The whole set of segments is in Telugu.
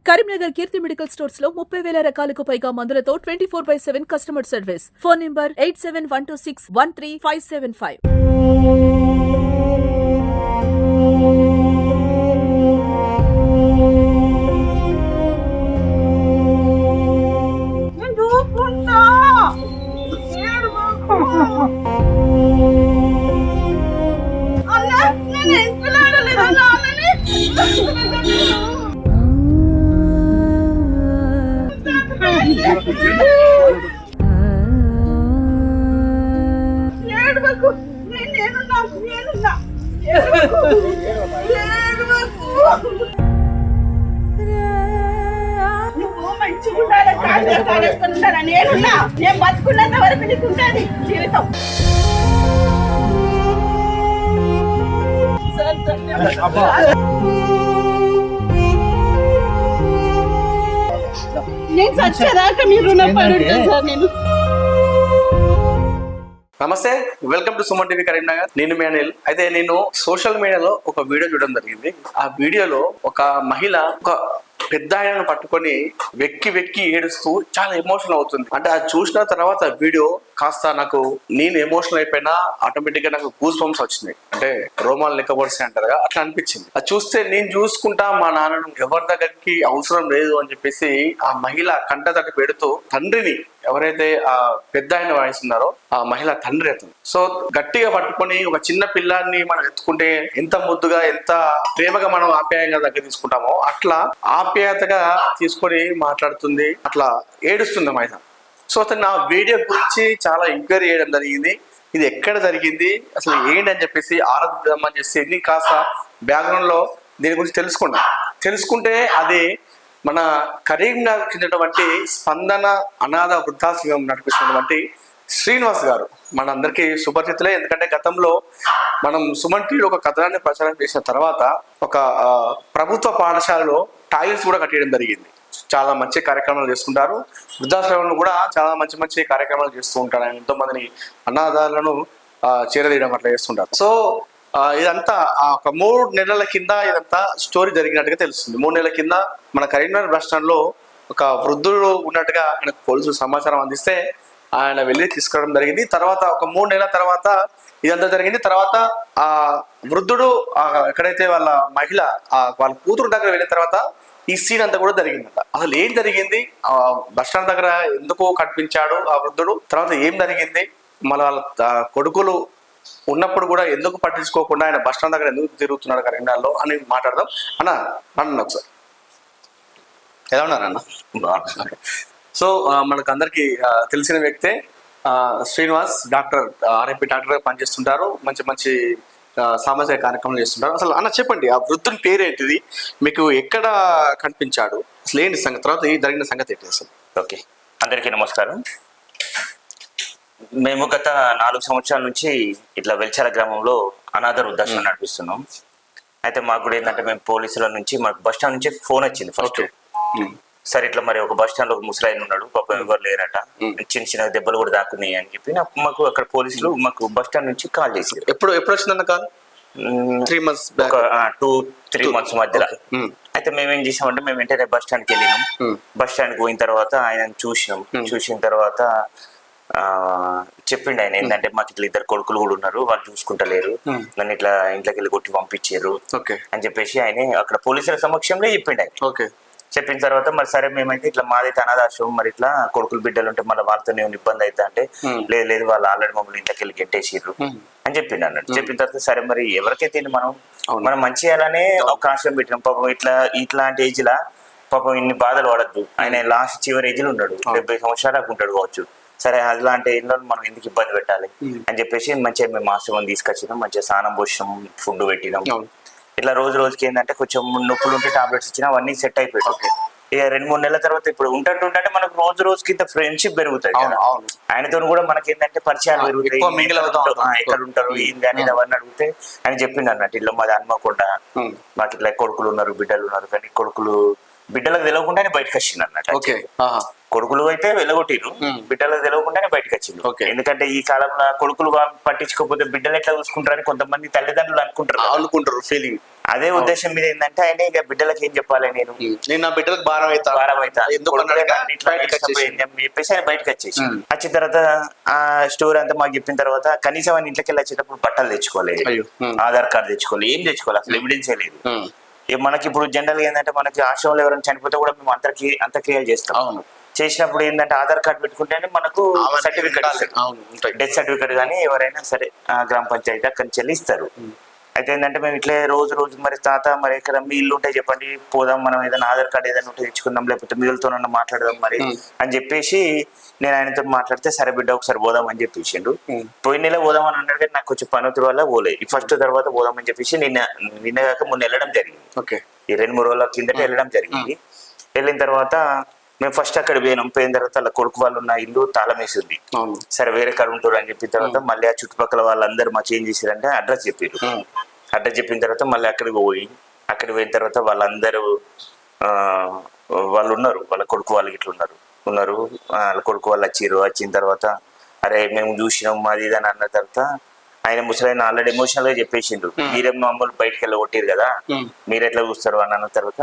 కరీంనగర్ కీర్తి మెడికల్ స్టోర్స్ లో 30,000 రకాలకు పైగా మందులతో 24/7 కస్టమర్ సర్వీస్. Phone number 8712613575. నేను బతుకున్నంత వరకు నీకు ఉంటుంది జీవితం. నేను సచ్చేదాకా మీరు రుణపడి ఉంటాను సార్. నేను నమస్తే, welcome to Suman TV Karimnagar. నేను మీ అనిల్. అయితే నేను సోషల్ మీడియాలో ఒక వీడియో చూడడం జరిగింది. ఆ వీడియోలో ఒక మహిళ ఒక పెద్ద ఆయనను పట్టుకొని వెక్కి వెక్కి ఏడుస్తూ చాలా ఎమోషనల్ అవుతుంది. అంటే అది చూసిన తర్వాత వీడియో కాస్త నాకు నేను ఎమోషనల్ అయిపోయినా ఆటోమేటిక్ గా నాకు గూస్ బంప్స్ వచ్చినాయి. అంటే రోమాలు లెక్కబడిస్తాయి అంటారు కదా, అట్లా అనిపించింది. అది చూస్తే నేను చూసుకుంటా మా నాన్నను ఎవరి దగ్గరికి అవసరం లేదు అని చెప్పేసి ఆ మహిళ కంట తట్టి పెడుతూ తండ్రిని, ఎవరైతే ఆ పెద్ద ఆయన వయసున్నారో ఆ మహిళ తండ్రి అతను, సో గట్టిగా పట్టుకొని ఒక చిన్న పిల్లాన్ని మనం ఎత్తుకుంటే ఎంత ముద్దుగా ఎంత ప్రేమగా మనం ఆప్యాయంగా దగ్గర తీసుకుంటామో అట్లా ఆప్యాయతగా తీసుకొని మాట్లాడుతుంది, అట్లా ఏడుస్తుంది మహిళ. సో అతను నా వీడియో గురించి చాలా ఎంక్వైరీ చేయడం జరిగింది. ఇది ఎక్కడ జరిగింది, అసలు ఏంటి అని చెప్పేసి ఆరాధిద్దామని చెప్పేసి కాస్త బ్యాక్గ్రౌండ్ లో దీని గురించి తెలుసుకుంటే అది మన కరీంనగర్ చెందినటువంటి స్పందన అనాథ వృద్ధాశ్రమం నడిపిస్తున్నటువంటి శ్రీనివాస్ గారు మన అందరికీ సుపరిచితులే. ఎందుకంటే గతంలో మనం సుమన్ టీవీలో ఒక కథనాన్ని ప్రచారం చేసిన తర్వాత ఒక ప్రభుత్వ పాఠశాలలో టాయిలెట్స్ కూడా కట్టేయడం జరిగింది. చాలా మంచి కార్యక్రమాలు చేస్తుంటారు. వృద్ధాశ్రమంలో కూడా చాలా మంచి మంచి కార్యక్రమాలు చేస్తూ ఉంటారు. ఆయన ఎంతో మందిని అనాథాలను చేరదీయడం అట్లా చేస్తుంటారు. సో ఇదంతా ఒక 3 నెలల కింద ఇదంతా స్టోరీ జరిగినట్టుగా తెలుస్తుంది. 3 నెలల కింద మన కరీంనగర్ బస్ స్టాండ్ లో ఒక వృద్ధుడు ఉన్నట్టుగా ఆయనకు పోలీసులు సమాచారం అందిస్తే ఆయన వెళ్ళి తీసుకురావడం జరిగింది. తర్వాత ఒక 3 నెలల తర్వాత ఇదంతా జరిగింది. తర్వాత ఆ వృద్ధుడు ఎక్కడైతే వాళ్ళ మహిళ వాళ్ళ కూతురు దగ్గర వెళ్ళిన తర్వాత ఈ సీన్ అంతా కూడా జరిగిందట. అసలు ఏం జరిగింది, ఆ బస్ స్టాండ్ దగ్గర ఎందుకు కనిపించాడు ఆ వృద్ధుడు, తర్వాత ఏం జరిగింది, మళ్ళీ వాళ్ళ కొడుకులు ఉన్నప్పుడు కూడా ఎందుకు పట్టించుకోకుండా ఆయన బస్ స్టాండ్ దగ్గర ఎందుకు తిరుగుతున్నాడు కరీంనగర్లో అని మాట్లాడదాం. అన్న ఒకసారి ఎలా ఉన్నారన్న? సో మనకు అందరికి తెలిసిన వ్యక్తే శ్రీనివాస్, డాక్టర్, ఆర్ఎంపీ డాక్టర్ పనిచేస్తుంటారు. మంచి మంచి సామాజిక కార్యక్రమాలు చేస్తుంటారు. అసలు అన్న చెప్పండి, ఆ వృద్ధుని పేరేంటిది, మీకు ఎక్కడ కనిపించాడు, అసలు ఏంటి సంగతి, తర్వాత జరిగిన సంగతి ఏంటి అసలు? ఓకే, అందరికీ నమస్కారం. మేము గత 4 సంవత్సరాల నుంచి ఇట్లా వెల్చాల గ్రామంలో అనాథ వృద్ధాశ్రమం నడిపిస్తున్నాం. అయితే మాకు కూడా ఏంటంటే మేము పోలీసుల నుంచి మాకు బస్ స్టాండ్ నుంచి ఫోన్ వచ్చింది ఫస్ట్. సరే ఇట్లా మరి ఒక బస్ స్టాండ్ లో ఒక ముసలాయన ఉన్నాడు, పాపం ఎవరు లేరట, చిన్న చిన్న దెబ్బలు కూడా దాక్కున్నాయి అని చెప్పి మాకు అక్కడ పోలీసులు మాకు బస్ స్టాండ్ నుంచి కాల్ చేశారు. ఎప్పుడు వచ్చిందన్న కాల్? 3 months, ఒక 2-3 months మధ్యలో. అయితే మేమేం చేసామంటే మేము వెంటనే బస్ స్టాండ్కి వెళ్ళినాం. బస్ స్టాండ్కి పోయిన తర్వాత ఆయన చూసిన తర్వాత చెప్పిండు ఆయన ఏంటంటే మాకు ఇట్లా 2 కొడుకులు కూడా ఉన్నారు, వాళ్ళు చూసుకుంటలేరు, నన్ను ఇట్లా ఇంట్లోకి వెళ్ళి కొట్టి పంపించారు అని చెప్పేసి ఆయన అక్కడ పోలీసుల సమక్షంలో చెప్పిండు ఆయన. చెప్పిన తర్వాత మరి సరే మేమైతే ఇట్లా మాదైతే అనాథాశ్రమం, మరి ఇట్లా కొడుకులు బిడ్డలు ఉంటే మళ్ళీ వాళ్ళతో ఏమైనా ఇబ్బంది అయితే అంటే లేదు వాళ్ళు ఆల్రెడీ మమ్మల్ని ఇంట్లోకి వెళ్ళి గెట్టేసిర్రు అని చెప్పిండు అన్నట్టు. చెప్పిన తర్వాత సరే మరి ఎవరికైతే మనం మంచి చేయాలనే ఒక ఆశ్రమం పెట్టినాం. పాపం ఇట్లాంటి ఏజ్ లా పాపం ఇన్ని బాధలు పడద్దు. ఆయన లాస్ట్ చివరి ఏజ్ లో ఉన్నాడు, 70 సంవత్సరాలకు ఉంటాడు కావచ్చు. సరే అలాంటి ఏళ్ళలో మనం ఎందుకు ఇబ్బంది పెట్టాలి అని చెప్పేసి మంచిగా మేము ఆశ్రమం తీసుకొచ్చినాం, మంచిగా స్నానం పోసినాం, ఫుడ్ పెట్టినాం. ఇట్లా రోజుకి ఏంటంటే కొంచెం నొప్పులు ఉంటే టాబ్లెట్స్ ఇచ్చినా అవన్నీ సెట్ అయిపోయాయి. ఇక 2-3 నెలల తర్వాత ఇప్పుడు ఉంటుంటే మనకు రోజుకి ఇంత ఫ్రెండ్షిప్ పెరుగుతాయి. ఆయనతో కూడా మనకి ఏంటంటే పరిచయాలు పెరుగుతాయి, ఎక్కడ ఉంటారు ఏంటి అనేది అవన్నీ అడిగితే ఆయన చెప్పిండు అన్నట్టు ఇల్లు మాది హన్మకొండ, మాకు ఇట్లా కొడుకులు ఉన్నారు బిడ్డలు ఉన్నారు, కానీ బిడ్డలకు తెలియకుండానే బయటకు వచ్చింది అన్నట్టు. కొడుకులు అయితే వెళ్ళగొట్టిరు, బిడ్డలకు తెలియకుండానే బయటకు వచ్చింది. ఎందుకంటే ఈ కాలంలో కొడుకులు పట్టించుకోకపోతే బిడ్డలు ఎట్లా చూసుకుంటారని కొంతమంది తల్లిదండ్రులు అనుకుంటారు ఫీలింగ్. అదే ఉద్దేశం మీద ఏంటంటే ఆయన ఇక బిడ్డలకి ఏం చెప్పాలి, నేను నా బిడ్డలకు భారం అవుతా ఎందుకు చెప్పేసి ఆయన బయటకు వచ్చేసి వచ్చిన తర్వాత ఆ స్టోరీ అంతా మాకు చెప్పిన తర్వాత కనీసం ఆయన ఇంట్లోకి వెళ్ళి వచ్చేటప్పుడు బట్టలు తెచ్చుకోలేదు, ఆధార్ కార్డు తెచ్చుకోలేదు, ఏం తెచ్చుకోవాలి, అసలు ఎవిడెన్సే లేదు. మనకి ఇప్పుడు జనరల్ గా ఏంటంటే మనకి ఆశ్రమంలో ఎవరైనా చనిపోతే కూడా మేము అంత్యక్రియలు చేస్తాం. చేసినప్పుడు ఏంటంటే ఆధార్ కార్డు పెట్టుకుంటేనే మనకు సర్టిఫికెట్, డెత్ సర్టిఫికెట్ కానీ ఎవరైనా సరే గ్రామ పంచాయతీ అక్కడి నుంచి వెళ్ళి ఇస్తారు. అయితే ఏంటంటే మేము ఇట్లే రోజు మరి తాత మరి ఇక్కడ మీ ఇల్లు ఉంటే చెప్పండి, పోదాం, మనం ఏదైనా ఆధార్ కార్డు ఏదైనా ఉంటే తెచ్చుకుందాం, లేకపోతే మీలతోనన్నా మాట్లాడదాం మరి అని చెప్పేసి నేను ఆయనతో మాట్లాడితే సరే బిడ్డ ఒకసారి పోదాం అని చెప్పేసిండు. పోయిన నెల పోదాం అని అన్నాడు కానీ నాకు కొంచెం పనుతుల వల్ల పోలేదు. ఫస్ట్ తర్వాత పోదాం అని చెప్పేసి నిన్నగాక మొన్న వెళ్ళడం జరిగింది. ఈ 2-3 రోజుల కిందట వెళ్ళడం జరిగింది. వెళ్ళిన తర్వాత మేము ఫస్ట్ అక్కడ పోయిన తర్వాత అలా కొడుకు వాళ్ళు ఉన్న ఇల్లు తాళం వేసింది. సరే వేరే కాడ ఉంటారు అని చెప్పిన తర్వాత మళ్ళీ ఆ చుట్టుపక్కల వాళ్ళందరూ మా చేంజ్ చేశారంటే అడ్రస్ చెప్పారు. అడ్రస్ చెప్పిన తర్వాత మళ్ళీ అక్కడికి పోయిన తర్వాత వాళ్ళందరూ వాళ్ళు ఉన్నారు, వాళ్ళ కొడుకు వాళ్ళు ఇట్లా ఉన్నారు. వాళ్ళ కొడుకు వాళ్ళు వచ్చిన తర్వాత అరే మేము చూసినాం మాది ఇది అని అన్న తర్వాత ఆయన ముసలైన ఆల్రెడీ ఎమోషనల్ గా చెప్పేసిండు, మీరేం మామూలు బయటకు వెళ్ళి కొట్టారు కదా, మీరు ఎట్లా చూస్తారు అని అన్న తర్వాత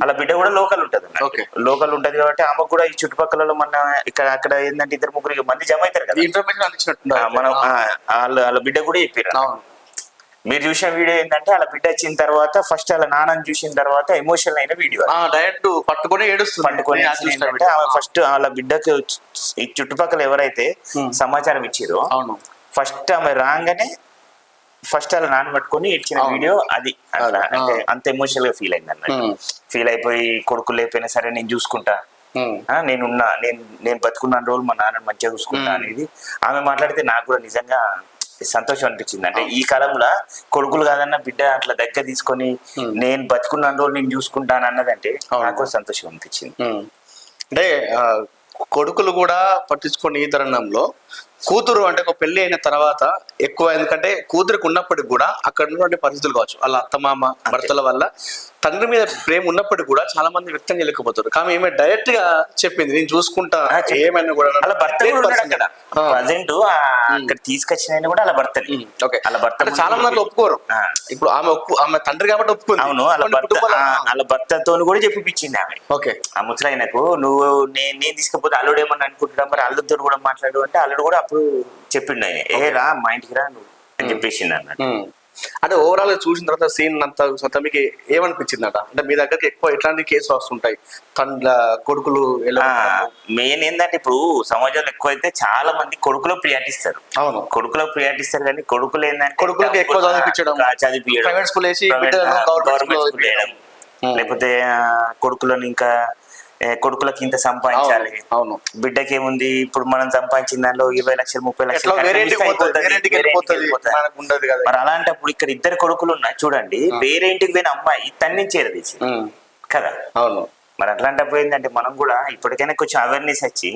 అలా బిడ్డ కూడా లోకల్ ఉంటది కాబట్టి ఆమెకు కూడా ఈ చుట్టుపక్కల మన ఇక్కడ అక్కడ ఏంటంటే 2-3 మంది జమ అవుతారు కదా, మనం వాళ్ళ బిడ్డ కూడా చెప్పారు. మీరు చూసిన వీడియో ఏంటంటే వాళ్ళ బిడ్డ వచ్చిన తర్వాత ఫస్ట్ వాళ్ళ నాన్నని చూసిన తర్వాత ఎమోషనల్ అయిన వీడియో, డైరెక్ట్ పట్టుకొని ఫస్ట్ వాళ్ళ బిడ్డకి ఈ చుట్టుపక్కల ఎవరైతే సమాచారం ఇచ్చారో ఫస్ట్ ఆమె రాగానే ఫస్ట్ అలా నానబట్టుకొని ఇచ్చిన వీడియో అది. అట్లా అంటే అంత ఎమోషనల్ గా ఫీల్ అయింది అన్నట్టు. ఫీల్ అయిపోయి కొడుకు లేకపోయినా సరే నేను చూసుకుంటా, నేను బతుకున్న రోజులు మా నాన్న మంచిగా చూసుకుంటా అనేది ఆమె మాట్లాడితే నాకు కూడా నిజంగా సంతోషం అనిపించింది. అంటే ఈ కాలంలో కొడుకులు కాదన్న బిడ్డ అట్లా దగ్గర తీసుకొని నేను బతుకున్న రోజులు నేను చూసుకుంటాను అన్నదంటే నాకు కూడా సంతోషం అనిపించింది. అంటే కొడుకులు కూడా పట్టించుకొని ఈ తరుణంలో కూతురు అంటే ఒక పెళ్లి అయిన తర్వాత ఎక్కువ, ఎందుకంటే కూతురికి ఉన్నప్పటికి కూడా అక్కడ ఉన్నటువంటి పరిస్థితులు కావచ్చు, వాళ్ళ అత్తమామ భర్తల వల్ల తండ్రి మీద ప్రేమ ఉన్నప్పటికీ కూడా చాలా మంది వ్యక్తం చేయలేకపోతారు. కానీ ఏమే డైరెక్ట్ గా చెప్పింది నేను చూసుకుంటా, ఏమైనా కూడా అలా భర్త ప్రజెంట్ అక్కడ తీసుకొచ్చిన కూడా అలా భర్త అలా భర్త చాలా మంది ఒప్పుకోరు. ఇప్పుడు ఆమె తండ్రి కాబట్టి ఒప్పుకుంది. అవును, వాళ్ళ భర్తతో కూడా చెప్పిపించింది ఆమె. ఆ ముసలాయనకు నువ్వు నేను తీసుకపోతే అల్లుడు ఏమన్నా అనుకుంటున్నా, మరి అల్లుడితో కూడా మాట్లాడు అంటే అల్లుడు కూడా అప్పుడు చెప్పిండు ఆయన, ఏ రా మా ఇంటికి రా నువ్వు అని చెప్పేసింది అన్నట్టు. అంటే ఓవరాల్ చూసిన తర్వాత సీన్ అంతా మీకు ఏమనిపించిందట? అంటే మీ దగ్గరికి ఎక్కువ ఎట్లాంటి కేసులు వస్తుంటాయి, తండ్రి కొడుకులు మెయిన్ ఏంటంటే ఇప్పుడు సమాజంలో ఎక్కువ అయితే చాలా మంది కొడుకులో ప్రియాటిస్తారు. అవును, కొడుకులో ప్రియాటిస్తారు కానీ కొడుకులు ఏంటంటే కొడుకులకి ఎక్కువ చదివించడం, లేకపోతే కొడుకులను ఇంకా కొడుకులకు ఇంత సంపాదించాలి. అవును, బిడ్డకి ఏముంది ఇప్పుడు మనం సంపాదించిన దానిలో 20 లక్షలు 30 లక్షలు మరి అలాంటప్పుడు ఇక్కడ 2 కొడుకులు ఉన్నాయి చూడండి, వేరే ఇంటికి పోయిన అమ్మాయి తన్నించేది తీసి కదా. అవును, మరి అట్లాంటప్పుడు ఏంటంటే మనం కూడా ఇప్పటికైనా కొంచెం అవేర్నెస్ వచ్చి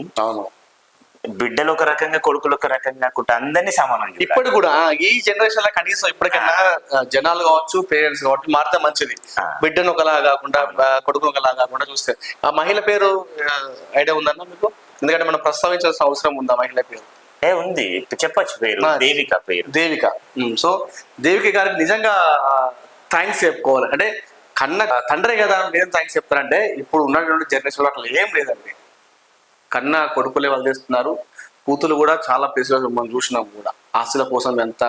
బిడ్డలు ఒక రకంగా కొడుకులు ఒక రకంగా కాకుండా అందరినీ సమానం. ఇప్పుడు కూడా ఈ జనరేషన్ లో కనీసం ఇప్పటికైనా జనాలు కావచ్చు, పేరెంట్స్ కావచ్చు మారితే మంచిది. బిడ్డను ఒకలా కాకుండా కొడుకును ఒకలా కాకుండా చూస్తే. ఆ మహిళ పేరు ఐడియా ఉందన్నా మీకు? ఎందుకంటే మనం ప్రస్తావించాల్సిన అవసరం ఉందా మహిళ పేరు? ఉంది, చెప్పచ్చు. పేరు దేవిక. సో దేవిక గారికి నిజంగా థ్యాంక్స్ చెప్పుకోవాలి. అంటే కన్న తండ్రే కదా నేను థ్యాంక్స్ చెప్తానంటే ఇప్పుడు ఉన్నటువంటి జనరేషన్ లో అట్లా ఏం లేదండి. కన్నా కొడుకులే వదిలేస్తున్నారు, కూతులు కూడా చాలా ప్లేసులు మనం చూసినాం కూడా, ఆస్తుల కోసం ఎంత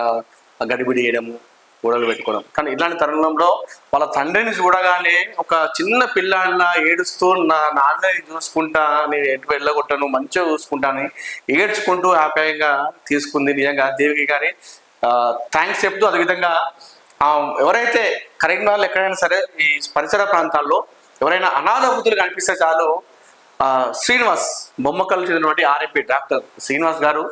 గడిబిడి చేయడము, గొడవలు పెట్టుకోవడం. కానీ ఇలాంటి తరుణంలో వాళ్ళ తండ్రిని చూడగానే ఒక చిన్న పిల్లాడిలా ఏడుస్తూ నా నాన్నని చూసుకుంటా, నేను ఎటు వెళ్ళగొట్టను మంచిగా చూసుకుంటాను ఏడ్చుకుంటూ ఆప్యాయంగా తీసుకుంది. నిజంగా దేవికి గారి థ్యాంక్స్ చెప్తూ, అదేవిధంగా ఎవరైతే కరీంనగర్లో ఎక్కడైనా సరే ఈ పరిసర ప్రాంతాల్లో ఎవరైనా అనాథ కనిపిస్తే చాలు శ్రీనివాస్ బొమ్మకల్లు చెందినటువంటి ఆర్ఎంపీ డాక్టర్ శ్రీనివాస్ గారు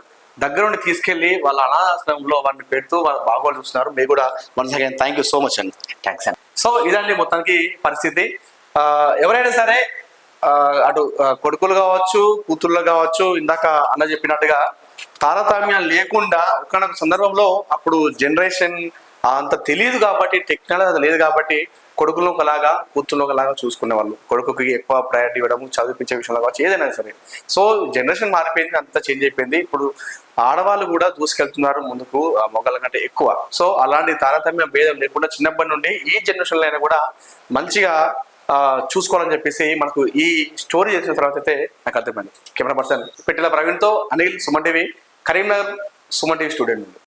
దగ్గరుండి తీసుకెళ్లి వాళ్ళ అనాథాశ్రమంలో వారిని పెడుతూ వాళ్ళ బాగోలు చూస్తున్నారు. మీకు కూడా once again thank you so much అండి. థ్యాంక్స్ అండి. సో ఇదండి మొత్తానికి పరిస్థితి. ఎవరైనా సరే అటు కొడుకులు కావచ్చు, కూతుళ్ళు కావచ్చు, ఇందాక అన్న చెప్పినట్టుగా తారతమ్యం లేకుండా ఒకనొక సందర్భంలో అప్పుడు జనరేషన్ అంత తెలియదు కాబట్టి, టెక్నాలజీ లేదు కాబట్టి కొడుకులను ఒకలాగా కూతుర్లు ఒకలాగా చూసుకునే వాళ్ళు, కొడుకుకి ఎక్కువ ప్రయారిటీ ఇవ్వడం, చదివించే విషయంలో కావచ్చు, ఏదైనా సరే. సో జనరేషన్ మారిపోయింది, అంతా చేంజ్ అయిపోయింది. ఇప్పుడు ఆడవాళ్ళు కూడా దూసుకెళ్తున్నారు ముందుకు మొగల కంటే ఎక్కువ. సో అలాంటి తారతమ్య భేదం లేకుండా చిన్నప్పటి నుండి ఈ జనరేషన్లో అయినా కూడా మంచిగా చూసుకోవాలని చెప్పేసి మనకు ఈ స్టోరీ చేసిన తర్వాత అయితే నాకు అర్థమైంది. కెమెరా పర్సన్ పెట్టెల ప్రవీణ్తో Anil, Suman TV, Karimnagar, Suman TV studio నుండి.